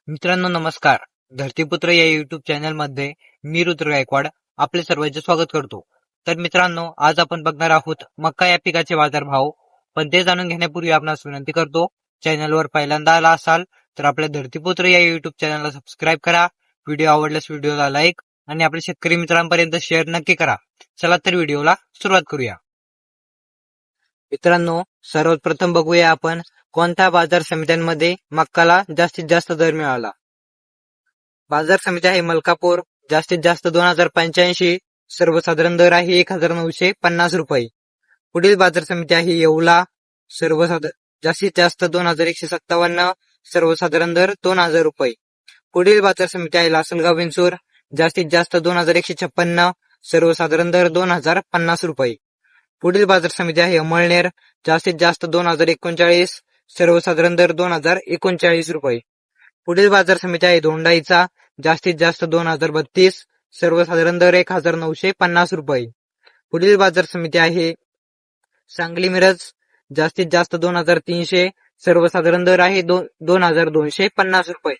मित्रांनो नमस्कार. धरतीपुत्र या युट्यूब चॅनल मध्ये मी रुद्र गायकवाड आपले सर्वांचे स्वागत करतो. तर मित्रांनो आज आपण बघणार आहोत मका या पिकाचे बाजारभाव. पण ते जाणून घेण्यापूर्वी आपणास विनंती करतो, चॅनलवर पहिल्यांदा आला असाल तर आपल्या धरतीपुत्र या युट्यूब चॅनलला सबस्क्राईब करा. व्हिडिओ आवडल्यास व्हिडिओला लाईक आणि आपल्या शेतकरी मित्रांपर्यंत शेअर नक्की करा. चला तर व्हिडिओला सुरुवात करूया. मित्रांनो सर्वप्रथम बघूया आपण कोणत्या बाजार समित्यांमध्ये मक्काला जास्तीत जास्त दर मिळाला. बाजार समिती आहे मलकापूर, जास्तीत जास्त 2085, सर्वसाधारण दर आहे 1950 रुपये. पुढील बाजार समिती आहे येवला, जास्तीत जास्त 2157, सर्वसाधारण दर 2000 रुपये. पुढील बाजार समिती आहे लासलगाव विंचूर, जास्तीत जास्त 2156, सर्वसाधारण दर 2050 रुपये. पुढील बाजार समिती आहे अमळनेर, जास्तीत जास्त 2039, सर्वसाधारण दर 2039 रुपये. पुढील बाजार समिती आहे धोंडाईचा, जास्तीत जास्त 2032, सर्वसाधारण दर 1950 रुपये. पुढील बाजार समिती आहे सांगली मिरज, जास्तीत जास्त 2300, सर्वसाधारण दर आहे 2250 रुपये.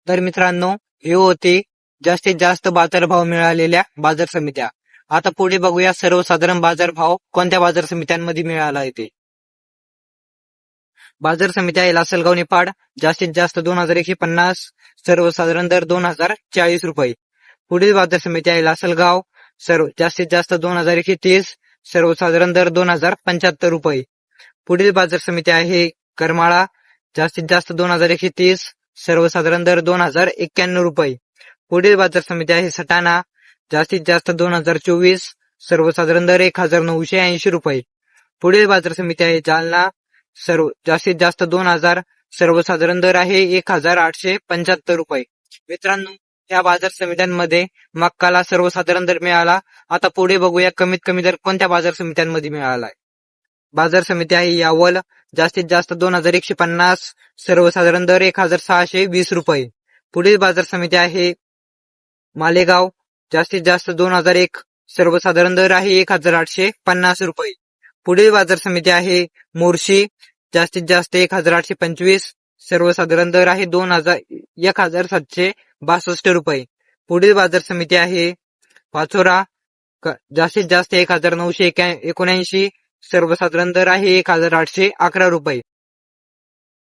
तर मित्रांनो हे होते जास्तीत जास्त बाजारभाव मिळालेल्या बाजार समित्या. आता पुढे बघूया सर्वसाधारण बाजारभाव कोणत्या बाजार समित्यांमध्ये मिळाला आहे ते. बाजार समिती आहे लासलगाव निफाड, जास्तीत जास्त 2150, सर्वसाधारण दर 2040 रुपये. पुढील बाजार समिती आहे लासलगाव, जास्तीत जास्त 2130, सर्वसाधारण दर 2075 रुपये. पुढील बाजार समिती आहे करमाळा, जास्तीत जास्त 2130, सर्वसाधारण दर 2091 रुपये. पुढील बाजार समिती आहे सटाणा, जास्तीत जास्त 2024, सर्वसाधारण दर 1980 रुपये. पुढील बाजार समिती आहे जालना, जास्तीत जास्त 2000, सर्वसाधारण दर आहे 1875 रुपये. मित्रांनो या बाजार समित्यांमध्ये मक्काला सर्वसाधारण दर मिळाला. आता पुढे बघूया कमीत कमी दर कोणत्या बाजार समित्यांमध्ये मिळाला आहे. बाजार समिती आहे यावल, जास्तीत जास्त 2150, सर्वसाधारण दर 1620 रुपये. पुढील बाजार समिती आहे मालेगाव, जास्तीत जास्त 2001, सर्वसाधारण दर आहे 1850 रुपये. पुढील बाजार समिती आहे मोर्शी, जास्तीत जास्त 1825, सर्वसाधारण दर आहे 1762 रुपये. पुढील बाजार समिती आहे पाचोरा, जास्तीत जास्त 1979, सर्वसाधारण दर आहे 1811 रुपये.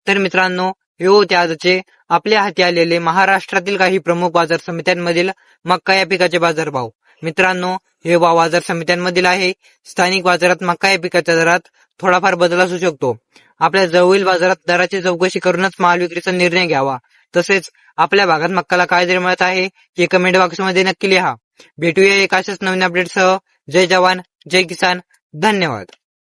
तर मित्रांनो हे होते आजचे आपल्या हाती आलेले महाराष्ट्रातील काही प्रमुख बाजार समित्यांमधील मक्का या पिकाचे बाजारभाव. मित्रांनो हे बाजार समित्यांमधील आहे. स्थानिक बाजारात मक्का या पिकाच्या दरात थोडाफार बदल असू शकतो. आपल्या जवळील बाजारात दराची चौकशी करूनच माल विक्रीचा निर्णय घ्यावा. तसेच आपल्या भागात मक्काला काय दर मिळत आहे हे कमेंट बॉक्समध्ये नक्की लिहा. भेटूया एक अशाच नवीन अपडेटसह. जय जवान जय किसान. धन्यवाद.